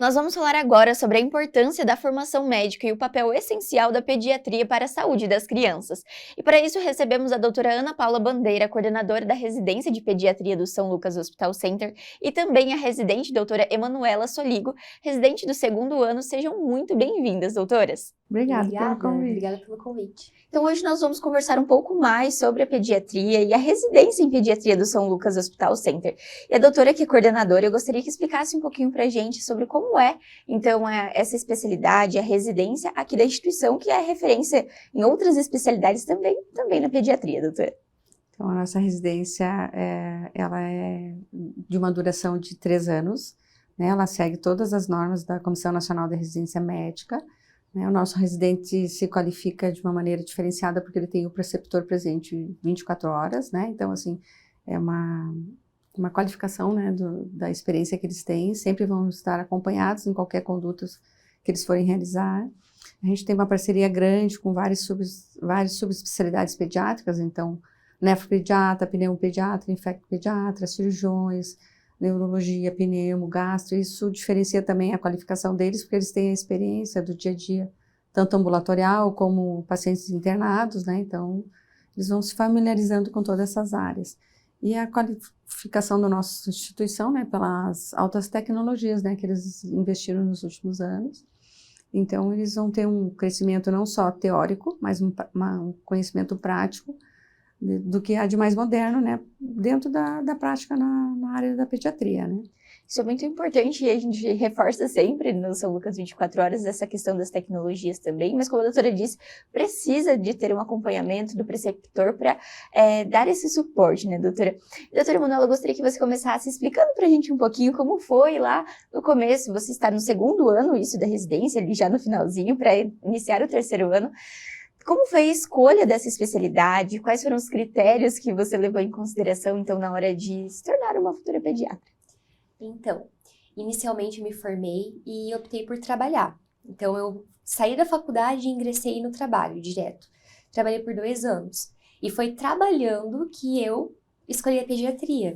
Nós vamos falar agora sobre a importância da formação médica e o papel essencial da pediatria para a saúde das crianças. E para isso recebemos a doutora Ana Paula Bandeira, coordenadora da residência de pediatria do São Lucas Hospital Center, e também a residente doutora Emanuela Soligo, residente do 2º ano. Sejam muito bem-vindas, doutoras. Obrigada pelo convite. Obrigada pelo convite. Então hoje nós vamos conversar um pouco mais sobre a pediatria e a residência em pediatria do São Lucas Hospital Center. E a doutora que é coordenadora, eu gostaria que explicasse um pouquinho pra gente sobre como é, então, essa especialidade, a residência aqui da instituição, que é referência em outras especialidades também na pediatria, doutora. Então, a nossa residência, ela é de uma duração de 3 anos, né? Ela segue todas as normas da Comissão Nacional de Residência Médica. O nosso residente se qualifica de uma maneira diferenciada porque ele tem o preceptor presente 24 horas, né? Então, assim, é uma qualificação, né, da experiência que eles têm. Sempre vão estar acompanhados em qualquer conduta que eles forem realizar. A gente tem uma parceria grande com várias subespecialidades pediátricas, então, nefropediatra, pneumopediatra, infectopediatra, cirurgiões, neurologia, pneumo, gastro. Isso diferencia também a qualificação deles, porque eles têm a experiência do dia a dia, tanto ambulatorial como pacientes internados, né? Então, eles vão se familiarizando com todas essas áreas. E a qualificação da nossa instituição, né, pelas altas tecnologias, né, que eles investiram nos últimos anos. Então, eles vão ter um crescimento não só teórico, mas um conhecimento prático do que há de mais moderno, né, dentro da prática na área da pediatria, né. Isso é muito importante e a gente reforça sempre no São Lucas 24 horas essa questão das tecnologias também, mas como a doutora disse, precisa de ter um acompanhamento do preceptor para dar esse suporte, né, doutora? Doutora Emanuela, eu gostaria que você começasse explicando para a gente um pouquinho como foi lá no começo. Você está no 2º ano, isso da residência, ali já no finalzinho, para iniciar o 3º ano. Como foi a escolha dessa especialidade? Quais foram os critérios que você levou em consideração, então, na hora de se tornar uma futura pediatra? Então, inicialmente eu me formei e optei por trabalhar. Então, eu saí da faculdade e ingressei no trabalho direto. Trabalhei por 2 anos. E foi trabalhando que eu escolhi a pediatria.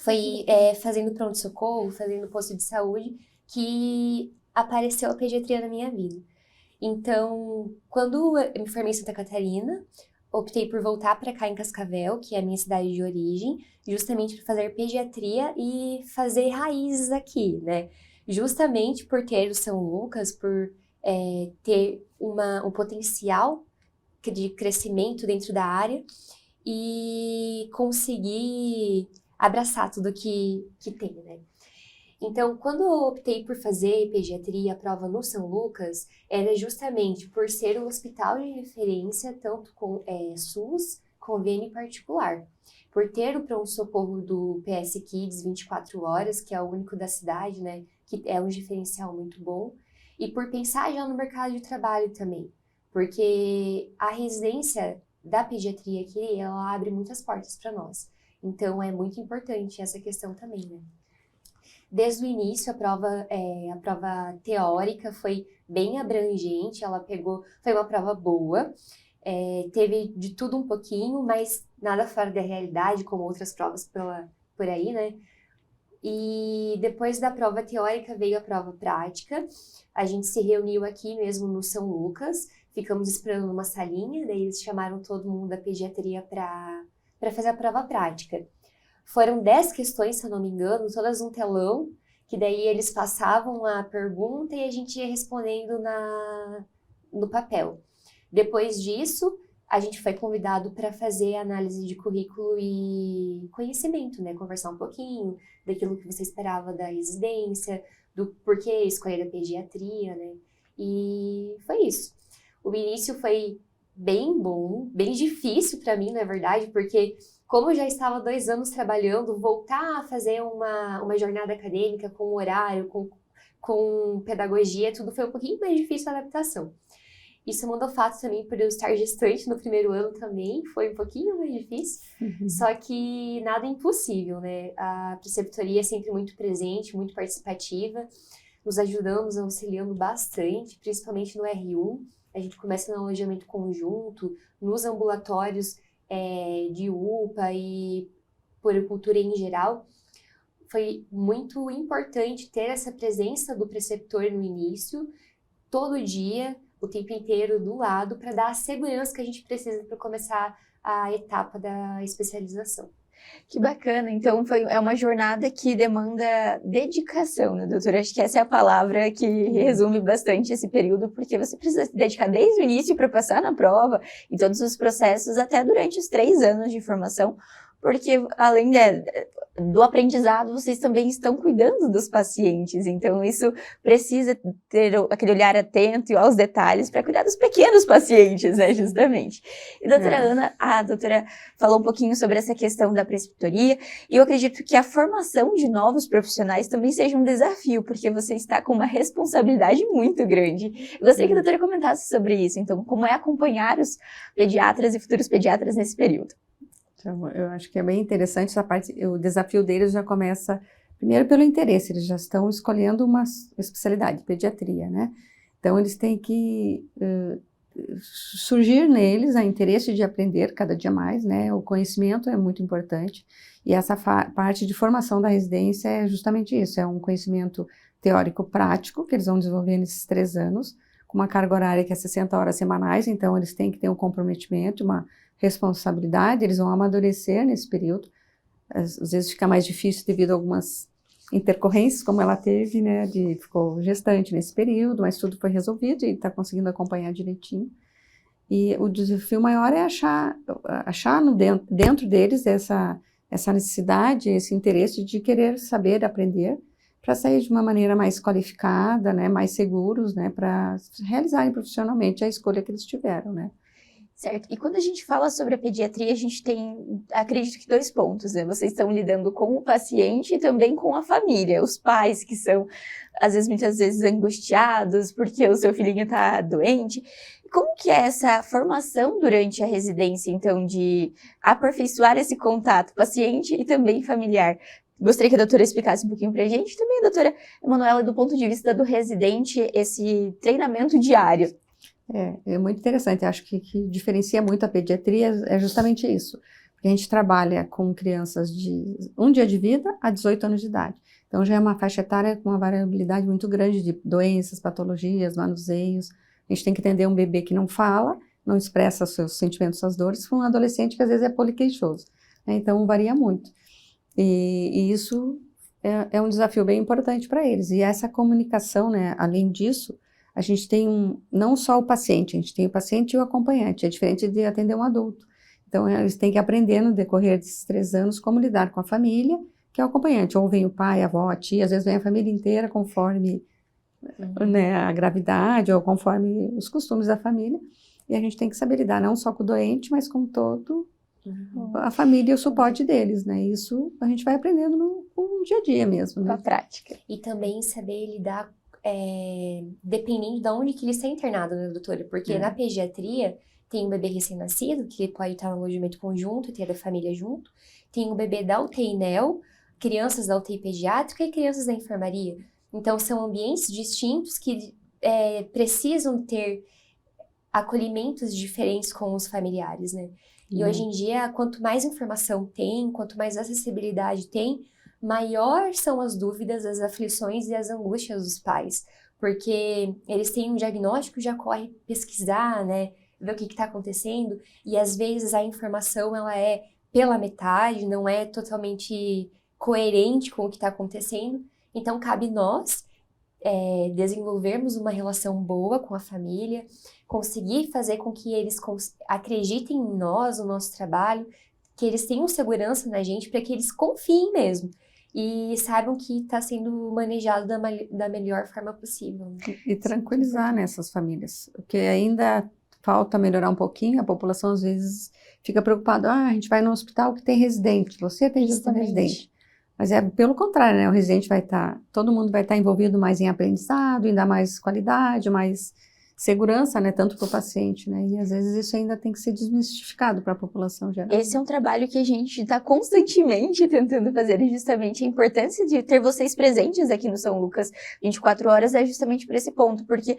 Foi fazendo pronto-socorro, fazendo posto de saúde, que apareceu a pediatria na minha vida. Então, quando eu me formei em Santa Catarina, optei por voltar para cá em Cascavel, que é a minha cidade de origem, justamente para fazer pediatria e fazer raízes aqui, né? Justamente por ter o São Lucas, por ter um potencial de crescimento dentro da área e conseguir abraçar tudo que tem, né? Então, quando eu optei por fazer pediatria, a prova no São Lucas, era justamente por ser um hospital de referência, tanto com SUS, convênio particular. Por ter o pronto-socorro do PS Kids 24 horas, que é o único da cidade, né, que é um diferencial muito bom. E por pensar já no mercado de trabalho também, porque a residência da pediatria aqui, ela abre muitas portas para nós. Então, é muito importante essa questão também, né? Desde o início, a prova teórica foi bem abrangente, foi uma prova boa, teve de tudo um pouquinho, mas nada fora da realidade, como outras provas por aí, né? E depois da prova teórica veio a prova prática, a gente se reuniu aqui mesmo no São Lucas, ficamos esperando numa salinha, daí eles chamaram todo mundo da pediatria para fazer a prova prática. Foram 10 questões, se eu não me engano, todas um telão, que daí eles passavam a pergunta e a gente ia respondendo no papel. Depois disso, a gente foi convidado para fazer análise de currículo e conhecimento, né? Conversar um pouquinho daquilo que você esperava da residência, do porquê escolher a pediatria, né? E foi isso. O início foi bem bom, bem difícil para mim, na verdade, porque como eu já estava 2 anos trabalhando, voltar a fazer uma jornada acadêmica com horário, com pedagogia, tudo foi um pouquinho mais difícil a adaptação. Isso mandou fato também por eu estar gestante no 1º ano também, foi um pouquinho mais difícil, só que nada é impossível, né? A preceptoria é sempre muito presente, muito participativa, nos ajudando, nos auxiliando bastante, principalmente no R1, a gente começa no alojamento conjunto, nos ambulatórios de UPA e puericultura em geral. foi muito importante ter essa presença do preceptor no início, todo dia, o tempo inteiro do lado, para dar a segurança que a gente precisa para começar a etapa da especialização. Que bacana, então é uma jornada que demanda dedicação, né, doutora? Acho que essa é a palavra que resume bastante esse período, porque você precisa se dedicar desde o início para passar na prova e todos os processos, até durante os 3 anos de formação, porque além do aprendizado, vocês também estão cuidando dos pacientes, então isso precisa ter aquele olhar atento aos detalhes para cuidar dos pequenos pacientes, né, justamente. E doutora Ana, a doutora falou um pouquinho sobre essa questão da preceptoria, e eu acredito que a formação de novos profissionais também seja um desafio, porque você está com uma responsabilidade muito grande. Eu gostaria que a doutora comentasse sobre isso, então, como é acompanhar os pediatras e futuros pediatras nesse período. Então, eu acho que é bem interessante essa parte, o desafio deles já começa, primeiro pelo interesse, eles já estão escolhendo uma especialidade, pediatria, né? Então, eles têm que surgir neles o interesse de aprender cada dia mais, né? O conhecimento é muito importante, e essa parte de formação da residência é justamente isso, é um conhecimento teórico-prático que eles vão desenvolver nesses 3 anos, com uma carga horária que é 60 horas semanais, então eles têm que ter um comprometimento, uma responsabilidade, eles vão amadurecer nesse período. Às vezes fica mais difícil devido a algumas intercorrências, como ela teve, né, ficou gestante nesse período, mas tudo foi resolvido e está conseguindo acompanhar direitinho. E o desafio maior é achar dentro deles essa necessidade, esse interesse de querer saber, aprender, para sair de uma maneira mais qualificada, né, mais seguros, né, para realizarem profissionalmente a escolha que eles tiveram, né. Certo. E quando a gente fala sobre a pediatria, a gente tem, acredito que 2 pontos, né? Vocês estão lidando com o paciente e também com a família, os pais que são, muitas vezes, angustiados porque o seu filhinho está doente. Como que é essa formação durante a residência, então, de aperfeiçoar esse contato paciente e também familiar? Gostaria que a doutora explicasse um pouquinho pra gente. Também, doutora Emanuela, do ponto de vista do residente, esse treinamento diário. É muito interessante, acho que diferencia muito a pediatria é justamente isso, porque a gente trabalha com crianças de 1 dia de vida a 18 anos de idade, então já é uma faixa etária com uma variabilidade muito grande de doenças, patologias, manuseios. A gente tem que entender um bebê que não fala, não expressa seus sentimentos, suas dores, com um adolescente que às vezes é poliqueixoso, né? Então varia muito, e isso é um desafio bem importante para eles, e essa comunicação, né, além disso, a gente tem não só o paciente, a gente tem o paciente e o acompanhante, é diferente de atender um adulto. Então, eles têm que aprender no decorrer desses 3 anos como lidar com a família, que é o acompanhante. Ou vem o pai, a avó, a tia, às vezes vem a família inteira conforme né, a gravidade ou conforme os costumes da família. E a gente tem que saber lidar não só com o doente, mas com todo a família e o suporte deles, né? Isso a gente vai aprendendo no dia a dia mesmo, né? Na prática. E também saber lidar dependendo de onde que ele está internado, né, doutora? Porque na pediatria tem um bebê recém-nascido, que pode estar no alojamento conjunto e ter a família junto. Tem o bebê da UTI NEL, crianças da UTI pediátrica e crianças da enfermaria. Então, são ambientes distintos que precisam ter acolhimentos diferentes com os familiares, né? E hoje em dia, quanto mais informação tem, quanto mais acessibilidade tem, maior são as dúvidas, as aflições e as angústias dos pais, porque eles têm um diagnóstico, já corre pesquisar, né, ver o que está acontecendo, e às vezes a informação ela é pela metade, não é totalmente coerente com o que está acontecendo, então cabe nós desenvolvermos uma relação boa com a família, conseguir fazer com que eles acreditem em nós, no nosso trabalho, que eles tenham segurança na gente, para que eles confiem mesmo. E saibam que está sendo manejado da melhor forma possível. E tranquilizar nessas famílias, porque ainda falta melhorar um pouquinho, a população às vezes fica preocupada, a gente vai no hospital que tem residente, você tem residente. Mas é pelo contrário, né? O residente todo mundo vai estar envolvido mais em aprendizado, em dar mais qualidade, mais segurança, né, tanto para o paciente, né, e às vezes isso ainda tem que ser desmistificado para a população geral. Esse é um trabalho que a gente está constantemente tentando fazer, e justamente a importância de ter vocês presentes aqui no São Lucas 24 horas é justamente por esse ponto, porque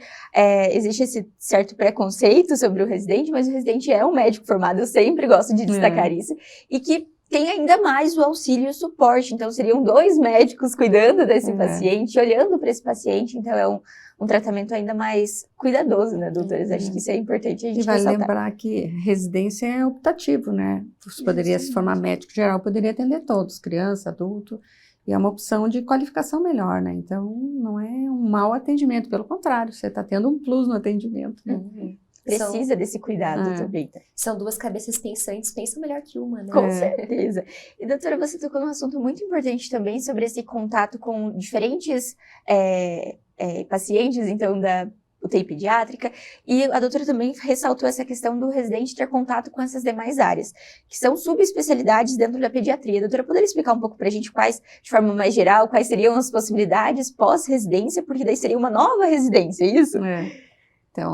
existe esse certo preconceito sobre o residente, mas o residente é um médico formado, eu sempre gosto de destacar isso, e que tem ainda mais o auxílio e o suporte. Então, seriam 2 médicos cuidando desse paciente, olhando para esse paciente. Então, é um tratamento ainda mais cuidadoso, né, doutores? Acho que isso é importante a gente vai ressaltar. lembrar que residência é optativo, né? Você poderia se formar médico geral, poderia atender todos, criança, adulto, e é uma opção de qualificação melhor, né? Então, não é um mau atendimento, pelo contrário, você está tendo um plus no atendimento, né? Precisa desse cuidado também. São 2 cabeças pensantes, pensam melhor que uma, né? Com certeza. E, doutora, você tocou num assunto muito importante também sobre esse contato com diferentes pacientes, então, da UTI pediátrica, e a doutora também ressaltou essa questão do residente ter contato com essas demais áreas, que são subespecialidades dentro da pediatria. A doutora, poderia explicar um pouco pra gente quais, de forma mais geral, quais seriam as possibilidades pós-residência, porque daí seria uma nova residência, é isso? Então,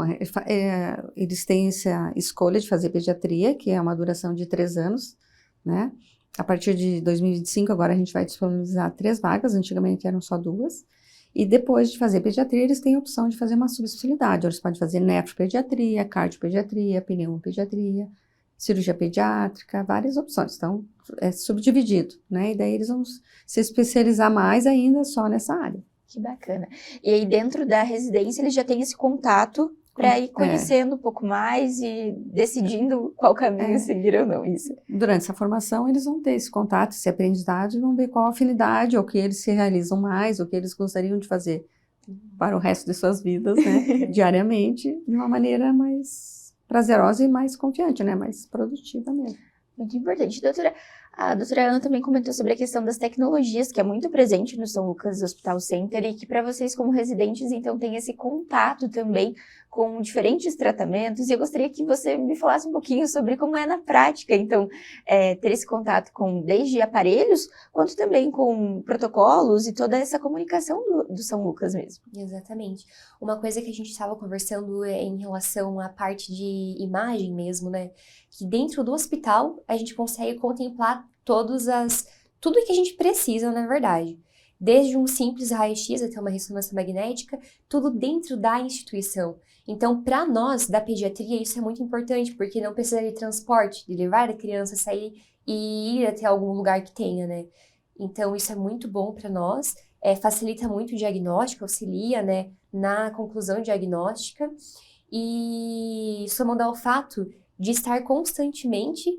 eles têm essa escolha de fazer pediatria, que é uma duração de 3 anos, né? A partir de 2025, agora a gente vai disponibilizar 3 vagas, antigamente eram só 2. E depois de fazer pediatria, eles têm a opção de fazer uma subespecialidade. Eles podem fazer nefropediatria, cardiopediatria, pneumopediatria, cirurgia pediátrica, várias opções. Então, é subdividido, né? E daí eles vão se especializar mais ainda só nessa área. Que bacana. E aí, dentro da residência, eles já têm esse contato para ir conhecendo um pouco mais e decidindo qual caminho seguir ou não, isso. Durante essa formação, eles vão ter esse contato, esse aprendizado, e vão ver qual a afinidade, ou o que eles se realizam mais, o que eles gostariam de fazer para o resto de suas vidas, né, diariamente, de uma maneira mais prazerosa e mais confiante, né, mais produtiva mesmo. Muito importante. Doutora, a doutora Ana também comentou sobre a questão das tecnologias, que é muito presente no São Lucas Hospital Center, e que para vocês como residentes, então, tem esse contato também com diferentes tratamentos, e eu gostaria que você me falasse um pouquinho sobre como é na prática, então, ter esse contato com desde aparelhos, quanto também com protocolos e toda essa comunicação do São Lucas mesmo. Exatamente. Uma coisa que a gente estava conversando em relação à parte de imagem mesmo, né? Que dentro do hospital a gente consegue contemplar tudo que a gente precisa, na verdade. Desde um simples raio-x até uma ressonância magnética, tudo dentro da instituição. Então, para nós, da pediatria, isso é muito importante, porque não precisa de transporte, de levar a criança, sair e ir até algum lugar que tenha, né? Então, isso é muito bom para nós, facilita muito o diagnóstico, auxilia, né, na conclusão diagnóstica, e somando ao fato de estar constantemente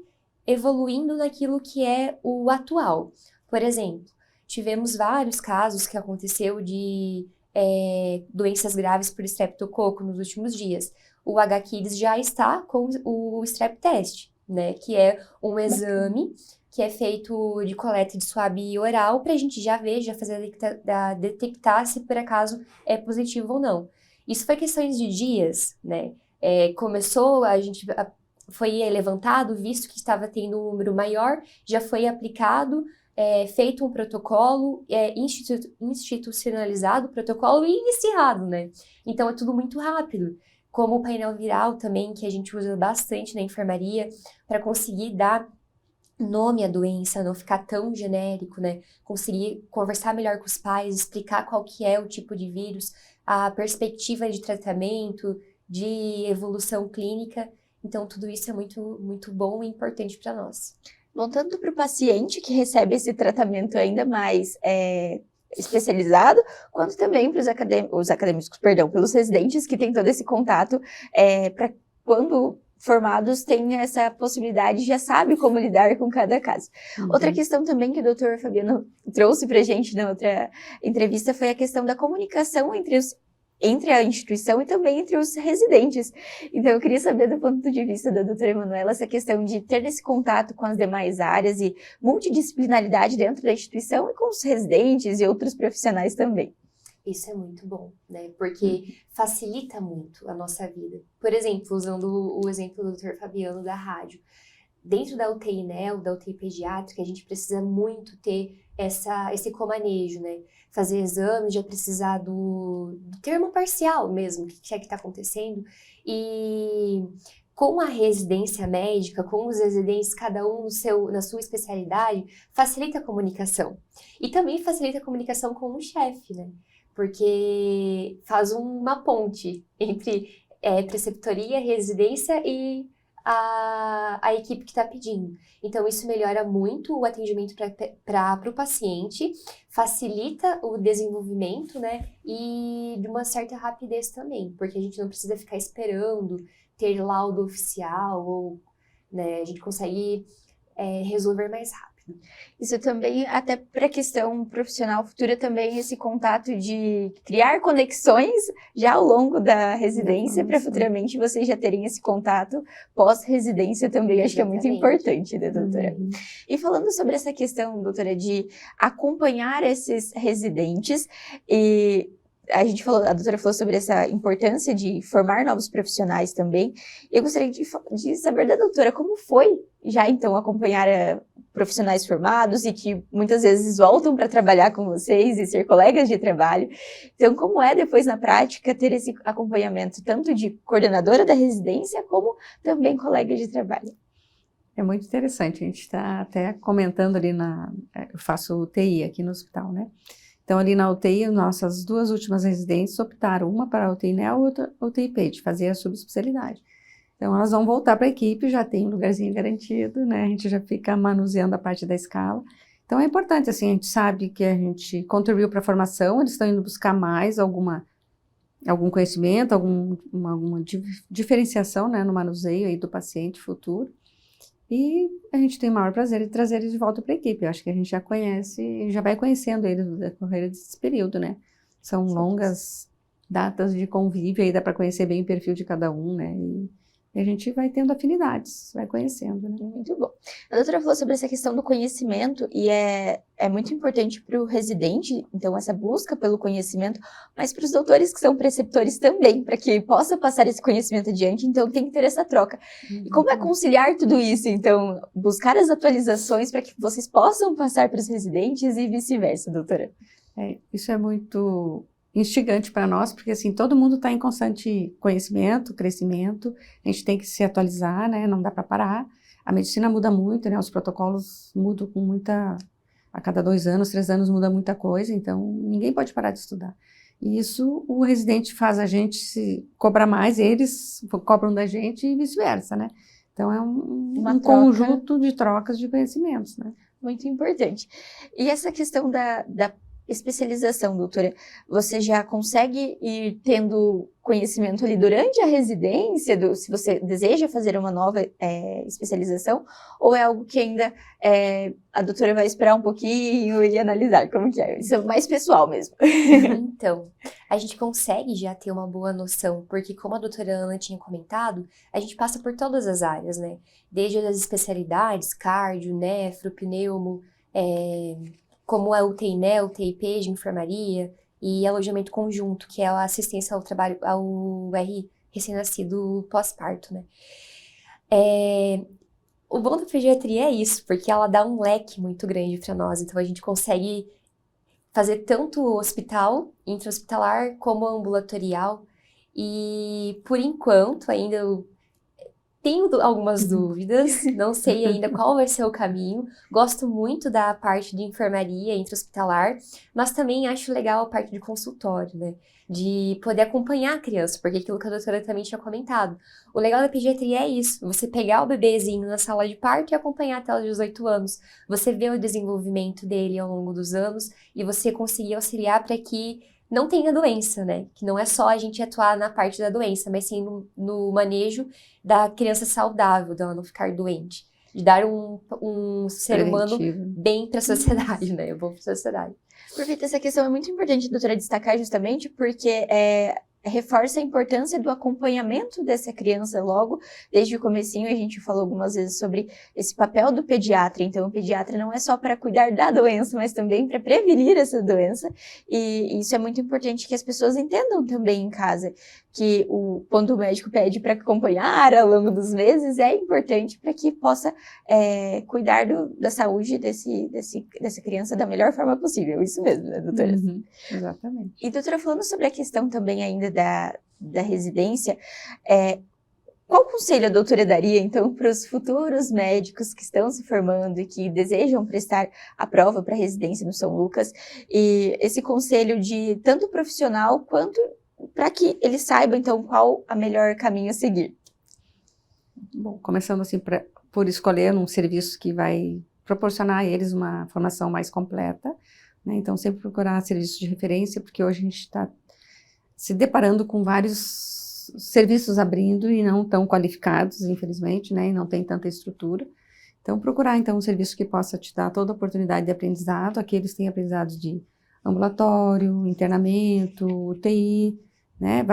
evoluindo naquilo que é o atual. Por exemplo, tivemos vários casos que aconteceu de doenças graves por streptococo nos últimos dias. O HKIDS já está com o strep test, né, que é um exame que é feito de coleta de swab oral para a gente já ver, já fazer detectar se por acaso é positivo ou não. Isso foi questões de dias, né? Começou, foi levantado, visto que estava tendo um número maior, já foi aplicado, feito um protocolo, institucionalizado o protocolo e iniciado, né? Então, é tudo muito rápido. Como o painel viral também, que a gente usa bastante na enfermaria, para conseguir dar nome à doença, não ficar tão genérico, né? Conseguir conversar melhor com os pais, explicar qual que é o tipo de vírus, a perspectiva de tratamento, de evolução clínica. Então, tudo isso é muito, muito bom e importante para nós. Bom, tanto para o paciente que recebe esse tratamento ainda mais especializado, quanto também para os acadêmicos, pelos residentes que têm todo esse contato, para quando formados têm essa possibilidade, já sabe como lidar com cada caso. Outra questão também que o doutor Fabiano trouxe para a gente na outra entrevista foi a questão da comunicação entre a instituição e também entre os residentes. Então, eu queria saber, do ponto de vista da doutora Emanuela, essa questão de ter esse contato com as demais áreas e multidisciplinaridade dentro da instituição e com os residentes e outros profissionais também. Isso é muito bom, né? Porque facilita muito a nossa vida. Por exemplo, usando o exemplo do Dr. Fabiano da rádio. Dentro da UTI NEL, da UTI pediátrica, a gente precisa muito ter esse comanejo, né? Fazer exames, já precisar do termo parcial mesmo, o que é que está acontecendo. E com a residência médica, com os residentes, cada um na sua especialidade, facilita a comunicação. E também facilita a comunicação com o chefe, né? Porque faz uma ponte entre preceptoria, residência e a equipe que está pedindo. Então, isso melhora muito o atendimento para o paciente, facilita o desenvolvimento, né? E de uma certa rapidez também, porque a gente não precisa ficar esperando ter laudo oficial, ou, né, a gente consegue resolver mais rápido. Isso também, até para a questão profissional futura, também esse contato de criar conexões já ao longo da residência, para futuramente vocês já terem esse contato pós-residência também, acho que é muito importante, né, doutora? E falando sobre essa questão, doutora, de acompanhar esses residentes, e a doutora falou sobre essa importância de formar novos profissionais também. Eu gostaria de saber da doutora como foi já então acompanhar profissionais formados e que muitas vezes voltam para trabalhar com vocês e ser colegas de trabalho. Então, como é depois na prática ter esse acompanhamento tanto de coordenadora da residência como também colega de trabalho? É muito interessante, a gente está até comentando ali eu faço UTI aqui no hospital, né? Então, ali na UTI, nossas 2 últimas residentes optaram, uma para a UTI NEO, outra UTI PED, fazer a subespecialidade. Então, elas vão voltar para a equipe, já tem um lugarzinho garantido, né? A gente já fica manuseando a parte da escala. Então, é importante, assim, a gente sabe que a gente contribuiu para a formação, eles estão indo buscar mais algum conhecimento, alguma diferenciação, né, no manuseio aí do paciente futuro. E a gente tem o maior prazer em trazer eles de volta para a equipe. Eu acho que a gente já conhece, já vai conhecendo eles no decorrer desse período, né? São longas datas de convívio, aí dá para conhecer bem o perfil de cada um, né? E a gente vai tendo afinidades, vai conhecendo, né? Muito bom. A doutora falou sobre essa questão do conhecimento e é muito importante para o residente, então, essa busca pelo conhecimento, mas para os doutores que são preceptores também, para que possa passar esse conhecimento adiante, então tem que ter essa troca. E como é conciliar tudo isso? Então, buscar as atualizações para que vocês possam passar para os residentes e vice-versa, doutora? Isso é muito instigante para nós, porque assim, todo mundo está em constante conhecimento, crescimento, a gente tem que se atualizar, né, não dá para parar. A medicina muda muito, né, os protocolos mudam a cada 2 anos, 3 anos muda muita coisa, então ninguém pode parar de estudar. E isso o residente faz a gente se cobrar mais, eles cobram da gente e vice-versa, né. Então é um conjunto de trocas de conhecimentos, né. Muito importante. E essa questão da especialização, doutora, você já consegue ir tendo conhecimento ali durante a residência, se você deseja fazer uma nova especialização, ou é algo que ainda a doutora vai esperar um pouquinho e analisar como que é? Isso é mais pessoal mesmo. Então, a gente consegue já ter uma boa noção, porque como a doutora Ana tinha comentado, a gente passa por todas as áreas, né? Desde as especialidades, cardio, nefro, pneumo, como a UTI NEO, UTI PED, enfermaria e alojamento conjunto, que é a assistência ao trabalho, ao recém-nascido pós-parto, né? O bom da pediatria é isso, porque ela dá um leque muito grande para nós, então a gente consegue fazer tanto hospital, intra-hospitalar, como ambulatorial, e por enquanto ainda tenho algumas dúvidas, não sei ainda qual vai ser o caminho. Gosto muito da parte de enfermaria intra-hospitalar, mas também acho legal a parte de consultório, né? De poder acompanhar a criança, porque aquilo que a doutora também tinha comentado. O legal da pediatria é isso, você pegar o bebezinho na sala de parto e acompanhar até os 18 anos. Você vê o desenvolvimento dele ao longo dos anos e você conseguir auxiliar para que não tenha doença, né? Que não é só a gente atuar na parte da doença, mas sim no manejo da criança saudável, dela não ficar doente. De dar um ser humano bem para a sociedade, né? Bom para a sociedade. Perfeito, essa questão é muito importante, doutora, destacar justamente porque reforça a importância do acompanhamento dessa criança logo, desde o comecinho. A gente falou algumas vezes sobre esse papel do pediatra, então o pediatra não é só para cuidar da doença, mas também para prevenir essa doença, e isso é muito importante que as pessoas entendam também em casa, que quando o médico pede para acompanhar ao longo dos meses, é importante para que possa cuidar da saúde dessa criança da melhor forma possível, isso mesmo, né, doutora? Exatamente. E doutora, falando sobre a questão também ainda da residência, qual conselho a doutora daria, então, para os futuros médicos que estão se formando e que desejam prestar a prova para residência no São Lucas, e esse conselho de tanto profissional quanto para que eles saibam, então, qual a melhor caminho a seguir? Bom, começando assim por escolher um serviço que vai proporcionar a eles uma formação mais completa, né? Então, sempre procurar serviços de referência, porque hoje a gente está se deparando com vários serviços abrindo e não tão qualificados, infelizmente, né? E não tem tanta estrutura. Então, procurar então um serviço que possa te dar toda a oportunidade de aprendizado. Aqui eles têm aprendizado de ambulatório, internamento, UTI, né?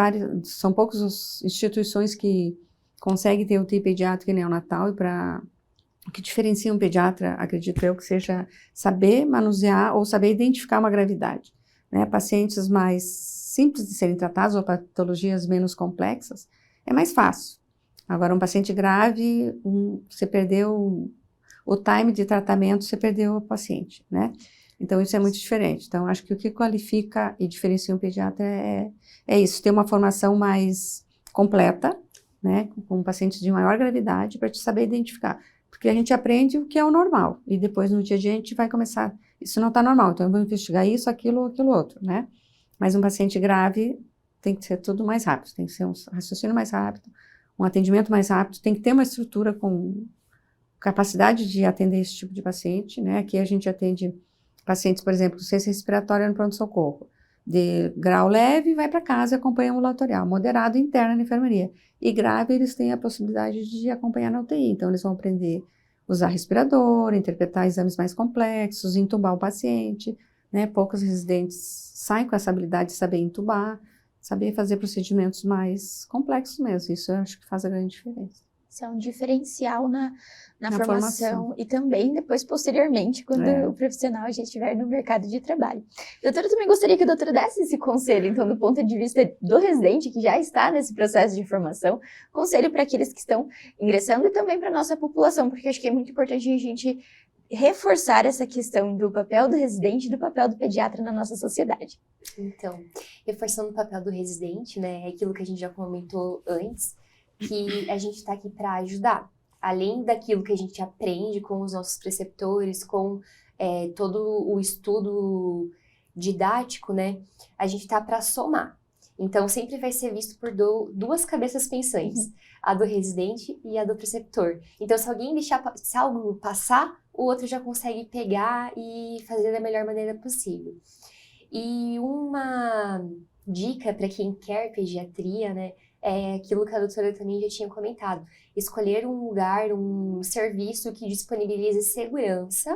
São poucas as instituições que conseguem ter UTI pediátrica e neonatal, e o que diferencia um pediatra, acredito eu, que seja saber manusear ou saber identificar uma gravidade, né? Pacientes mais simples de serem tratados ou patologias menos complexas, é mais fácil. Agora, um paciente grave, você perdeu o time de tratamento, você perdeu o paciente, né? Então, isso é muito diferente. Então, acho que o que qualifica e diferencia um pediatra é isso, ter uma formação mais completa, né, com pacientes de maior gravidade, para te saber identificar. Porque a gente aprende o que é o normal, e depois no dia a dia a gente vai começar, isso não está normal, então eu vou investigar isso, aquilo outro, né? Mas um paciente grave tem que ser tudo mais rápido, tem que ser um raciocínio mais rápido, um atendimento mais rápido, tem que ter uma estrutura com capacidade de atender esse tipo de paciente, né? Aqui a gente atende pacientes, por exemplo, ciência respiratória no pronto-socorro, de grau leve, vai para casa e acompanha ambulatorial, moderado, interna na enfermaria. E grave, eles têm a possibilidade de acompanhar na UTI, então eles vão aprender a usar respirador, interpretar exames mais complexos, entubar o paciente, né? Poucos residentes saem com essa habilidade de saber entubar, saber fazer procedimentos mais complexos mesmo, isso eu acho que faz a grande diferença. Isso é um diferencial na formação e também depois, posteriormente, quando o profissional já estiver no mercado de trabalho. Doutora, eu também gostaria que a doutora desse esse conselho, então, do ponto de vista do residente que já está nesse processo de formação, conselho para aqueles que estão ingressando e também para a nossa população, porque acho que é muito importante a gente reforçar essa questão do papel do residente e do papel do pediatra na nossa sociedade. Então, reforçando o papel do residente, né, é aquilo que a gente já comentou antes, que a gente está aqui para ajudar. Além daquilo que a gente aprende com os nossos preceptores, com todo o estudo didático, né? A gente está para somar. Então, sempre vai ser visto por duas cabeças pensantes, a do residente e a do preceptor. Então, se alguém se algo passar, o outro já consegue pegar e fazer da melhor maneira possível. E uma dica para quem quer pediatria, né? É aquilo que a doutora também já tinha comentado. Escolher um lugar, um serviço que disponibilize segurança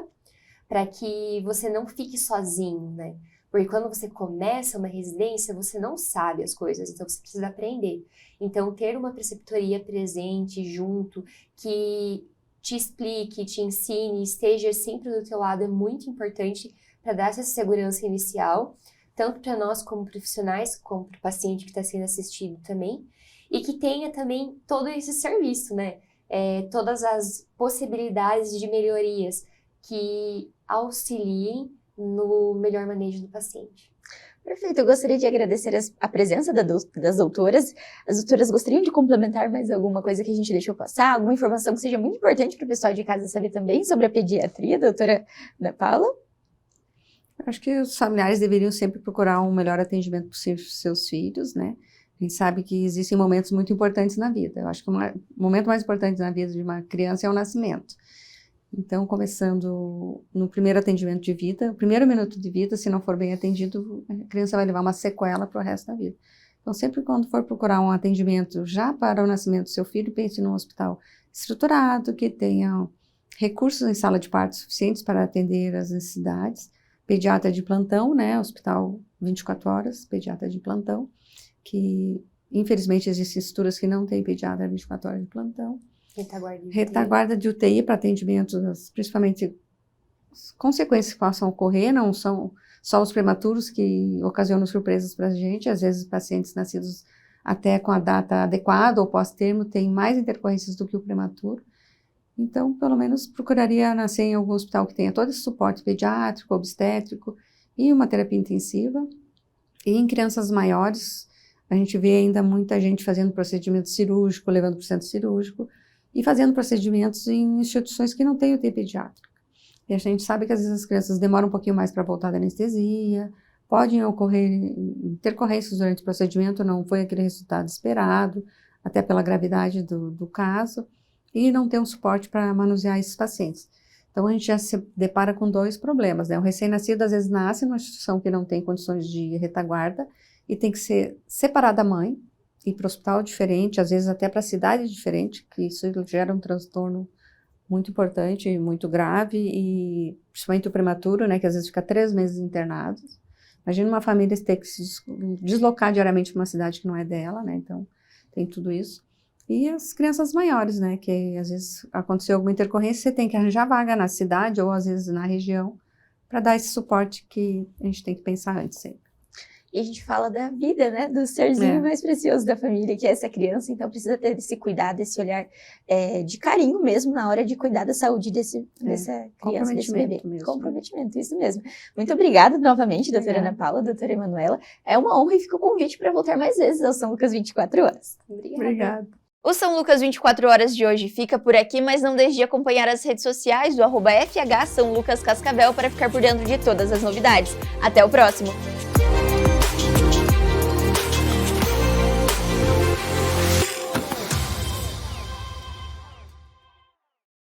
para que você não fique sozinho, né? Porque quando você começa uma residência, você não sabe as coisas, então você precisa aprender. Então, ter uma preceptoria presente, junto, que te explique, te ensine, esteja sempre do teu lado é muito importante para dar essa segurança inicial, tanto para nós como profissionais, como para o paciente que está sendo assistido também, e que tenha também todo esse serviço, né? Todas as possibilidades de melhorias que auxiliem no melhor manejo do paciente. Perfeito, eu gostaria de agradecer a presença das doutoras. As doutoras gostariam de complementar mais alguma coisa que a gente deixou passar? Alguma informação que seja muito importante para o pessoal de casa saber também sobre a pediatria, doutora Ana Paula? Acho que os familiares deveriam sempre procurar um melhor atendimento possível para os seus filhos, né? A gente sabe que existem momentos muito importantes na vida. Eu acho que o momento mais importante na vida de uma criança é o nascimento. Então, começando no primeiro atendimento de vida, o primeiro minuto de vida, se não for bem atendido, a criança vai levar uma sequela para o resto da vida. Então, sempre quando for procurar um atendimento já para o nascimento do seu filho, pense num hospital estruturado, que tenha recursos em sala de parto suficientes para atender as necessidades. Pediatra de plantão, né? Hospital 24 horas, pediatra de plantão, que infelizmente existem estruturas que não têm pediatra 24 horas de plantão. Retaguarda de UTI para atendimentos, principalmente as consequências que possam ocorrer, não são só os prematuros que ocasionam surpresas para a gente, às vezes pacientes nascidos até com a data adequada ou pós-termo têm mais intercorrências do que o prematuro. Então, pelo menos, procuraria nascer em algum hospital que tenha todo esse suporte pediátrico, obstétrico e uma terapia intensiva. E em crianças maiores, a gente vê ainda muita gente fazendo procedimento cirúrgico, levando para o centro cirúrgico, e fazendo procedimentos em instituições que não têm UTI pediátrica. E a gente sabe que às vezes as crianças demoram um pouquinho mais para voltar da anestesia, podem ocorrer intercorrências durante o procedimento, não foi aquele resultado esperado, até pela gravidade do caso. e não ter um suporte para manusear esses pacientes. Então, a gente já se depara com 2 problemas, né? O recém-nascido, às vezes, nasce numa instituição que não tem condições de retaguarda e tem que ser separado da mãe, ir para o hospital diferente, às vezes até para cidade diferente, que isso gera um transtorno muito importante, muito grave, e principalmente o prematuro, né? Que às vezes fica 3 meses internado. Imagina uma família ter que se deslocar diariamente para uma cidade que não é dela, né? Então, tem tudo isso. E as crianças maiores, né? Que às vezes aconteceu alguma intercorrência, você tem que arranjar vaga na cidade ou às vezes na região para dar esse suporte que a gente tem que pensar antes sempre. E a gente fala da vida, né? Do serzinho mais precioso da família, que é essa criança. Então, precisa ter esse cuidado, esse olhar de carinho mesmo na hora de cuidar da saúde dessa criança, desse bebê. Mesmo. Comprometimento, isso mesmo. Muito obrigada novamente, doutora Ana Paula, doutora Emanuela. É uma honra e fica o convite para voltar mais vezes ao São Lucas 24 Horas. Obrigada. O São Lucas 24 Horas de hoje fica por aqui, mas não deixe de acompanhar as redes sociais do @FH São Lucas Cascavel para ficar por dentro de todas as novidades. Até o próximo!